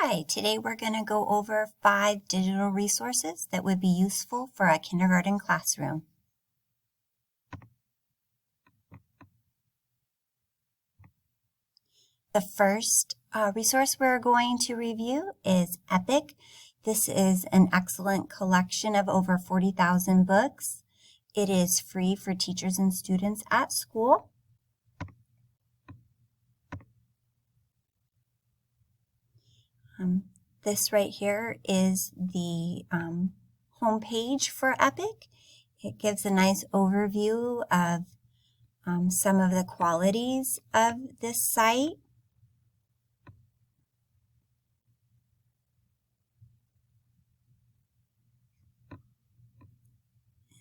Hi, today we're going to go over 5 digital resources that would be useful for a kindergarten classroom. The first resource we're going to review is Epic. This is an excellent collection of over 40,000 books. It is free for teachers and students at school. This right here is the home page for Epic. It gives a nice overview of some of the qualities of this site.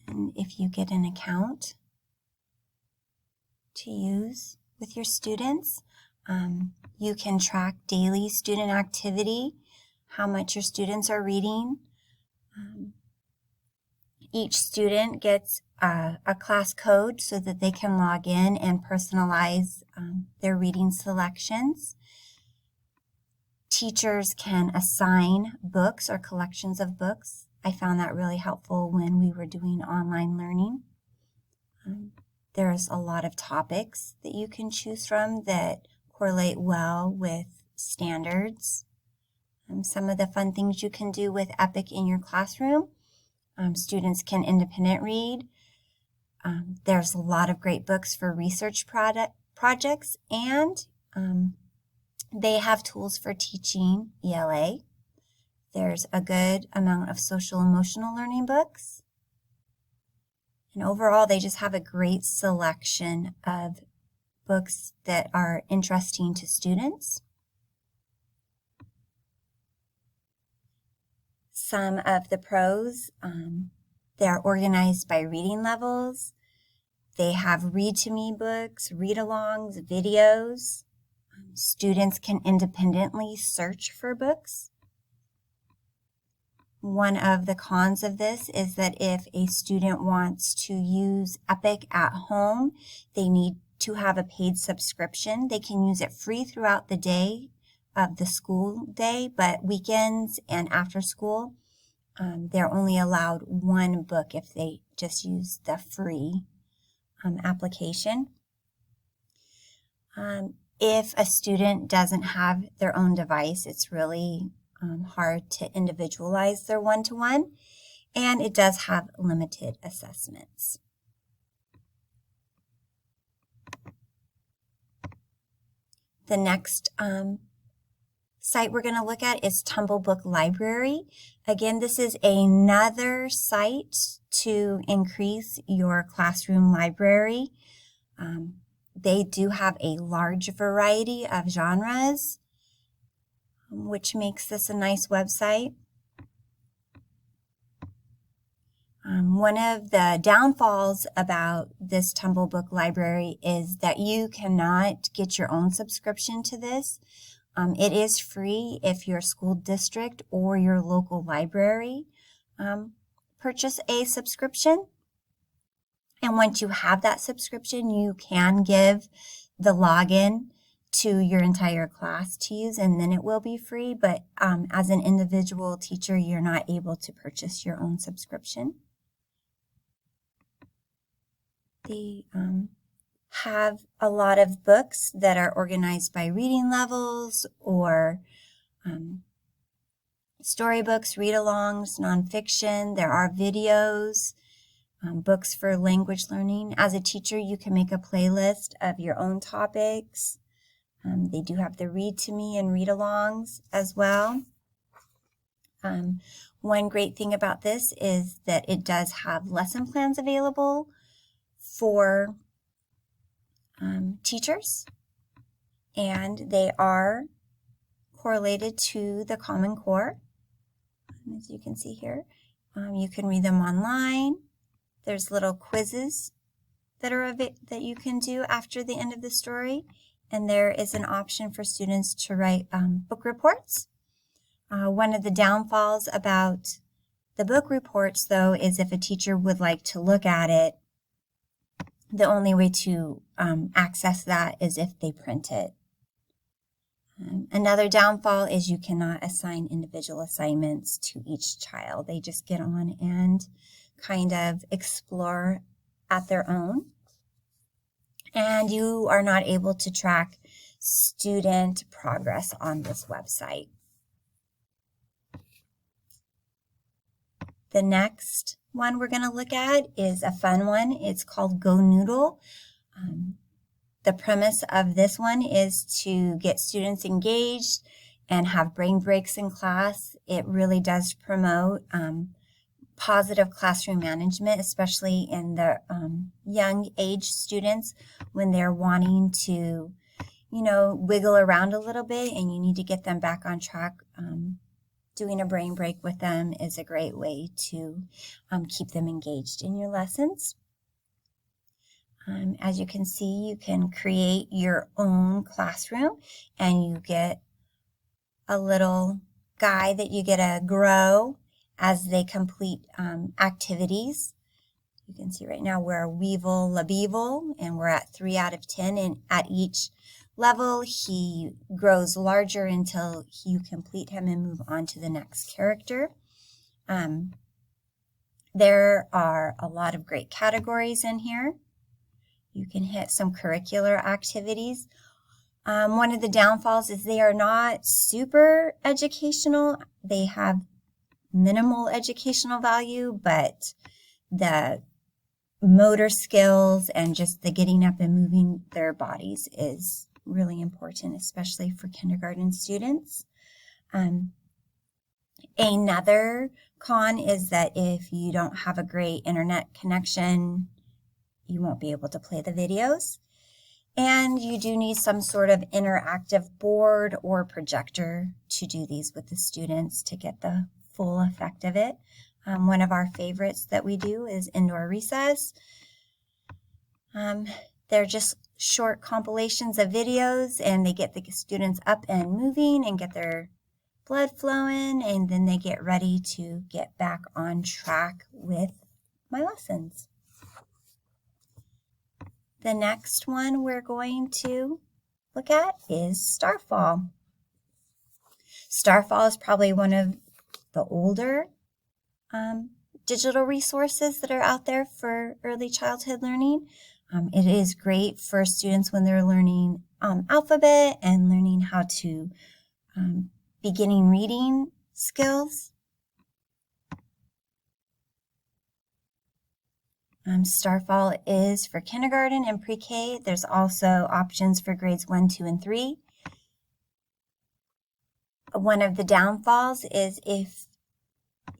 And if you get an account to use with your students, you can track daily student activity, how much your students are reading. Each student gets a class code so that they can log in and personalize their reading selections. Teachers can assign books or collections of books. I found that really helpful when we were doing online learning. There's a lot of topics that you can choose from that correlate well with standards. Some of the fun things you can do with Epic in your classroom. Students can independent read. There's a lot of great books for research projects, and they have tools for teaching ELA. There's a good amount of social emotional learning books. And overall, they just have a great selection of books that are interesting to students. Some of the pros, they're organized by reading levels. They have read-to-me books, read-alongs, videos. Students can independently search for books. One of the cons of this is that if a student wants to use Epic at home, they need to have a paid subscription. They can use it free throughout the day of the school day, but weekends and after school, they're only allowed one book if they just use the free application. If a student doesn't have their own device, it's really hard to individualize their one-to-one, and it does have limited assessments. The next site we're going to look at is Tumblebook Library. Again, this is another site to increase your classroom library. They do have a large variety of genres, which makes this a nice website. One of the downfalls about this Tumblebook Library is that you cannot get your own subscription to this. It is free if your school district or your local library purchase a subscription. And once you have that subscription, you can give the login to your entire class to use, and then it will be free. But as an individual teacher, you're not able to purchase your own subscription. They have a lot of books that are organized by reading levels or storybooks, read-alongs, nonfiction. There are videos, books for language learning. As a teacher, you can make a playlist of your own topics. They do have the read-to-me and read-alongs as well. One great thing about this is that it does have lesson plans available for teachers, and they are correlated to the Common Core. As you can see here, you can read them online. There's little quizzes that you can do after the end of the story, and there is an option for students to write book reports. One of the downfalls about the book reports, though, is if a teacher would like to look at it, the only way to access that is if they print it. Another downfall is you cannot assign individual assignments to each child. They just get on and kind of explore at their own. And you are not able to track student progress on this website. The next one we're going to look at is a fun one. It's called GoNoodle. The premise of this one is to get students engaged and have brain breaks in class. It really does promote positive classroom management, especially in the young age students when they're wanting to, wiggle around a little bit and you need to get them back on track. Doing a brain break with them is a great way to keep them engaged in your lessons. As you can see, you can create your own classroom and you get a little guy that you get to grow as they complete activities. You can see right now we're Weevil LaBeevil and we're at 3 out of 10, and at each level he grows larger until you complete him and move on to the next character. There are a lot of great categories in here. You can hit some curricular activities. One of the downfalls is they are not super educational. They have minimal educational value, but the motor skills and just the getting up and moving their bodies is really important, especially for kindergarten students. Another con is that if you don't have a great internet connection, you won't be able to play the videos. And you do need some sort of interactive board or projector to do these with the students to get the full effect of it. One of our favorites that we do is Indoor Recess. They're just short compilations of videos and they get the students up and moving and get their blood flowing, and then they get ready to get back on track with my lessons. The next one we're going to look at is Starfall. Starfall is probably one of the older digital resources that are out there for early childhood learning. It is great for students when they're learning alphabet and learning how to beginning reading skills. Starfall is for kindergarten and pre-K. There's also options for grades 1, 2, and 3. One of the downfalls is if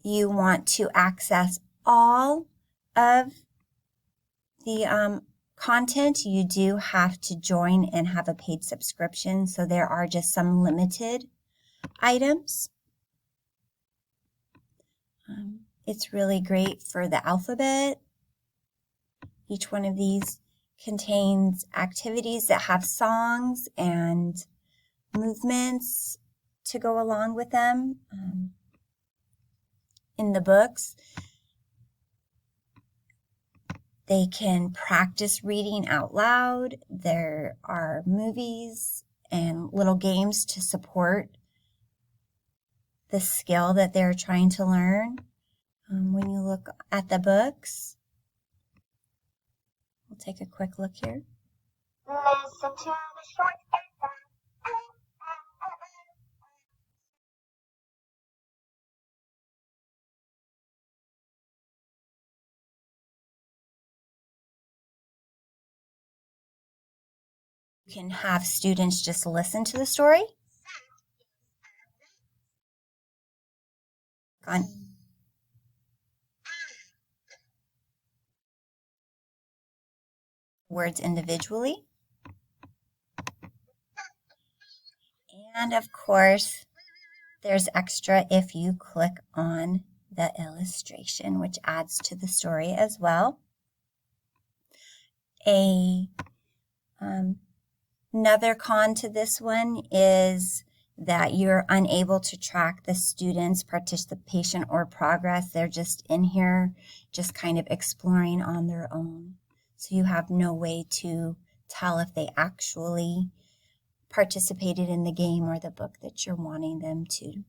you want to access all of the content, you do have to join and have a paid subscription. So there are just some limited items. It's really great for the alphabet. Each one of these contains activities that have songs and movements to go along with them. In the books, they can practice reading out loud. There are movies and little games to support the skill that they're trying to learn. When you look at the books, we'll take a quick look here. Listen to the short You can have students just listen to the story. On words individually. And of course, there's extra if you click on the illustration, which adds to the story as well. Another con to this one is that you're unable to track the students' participation or progress. They're just in here, just kind of exploring on their own. So you have no way to tell if they actually participated in the game or the book that you're wanting them to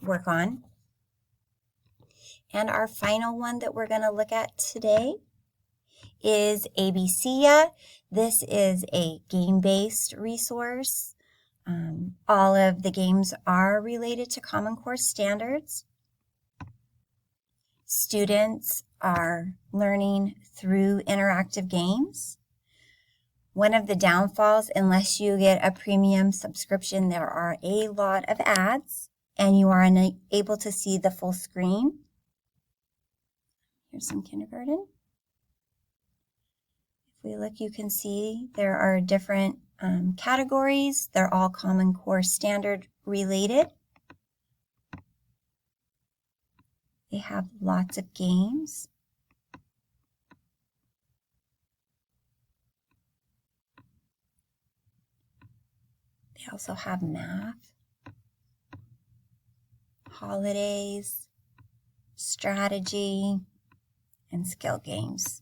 work on. And our final one that we're going to look at today is Abcia. This is a game-based resource. All of the games are related to Common Core standards. Students are learning through interactive games. One of the downfalls, unless you get a premium subscription, there are a lot of ads and you are unable to see the full screen. Here's some kindergarten. If we look, you can see there are different categories. They're all Common Core standard related. They have lots of games. They also have math, holidays, strategy, and skill games.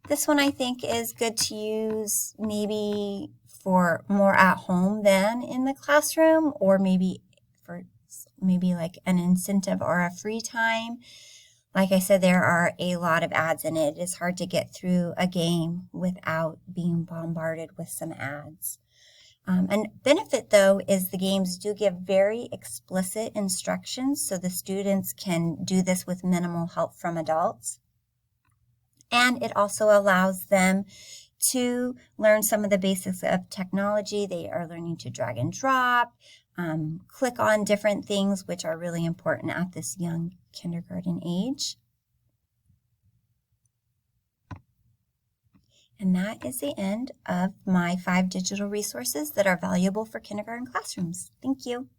This one I think is good to use maybe for more at home than in the classroom, or maybe for like an incentive or a free time. Like I said, there are a lot of ads in it. It is hard to get through a game without being bombarded with some ads. And benefit, though, is the games do give very explicit instructions, so the students can do this with minimal help from adults. And it also allows them to learn some of the basics of technology. They are learning to drag and drop, click on different things, which are really important at this young kindergarten age. And that is the end of my 5 digital resources that are valuable for kindergarten classrooms. Thank you.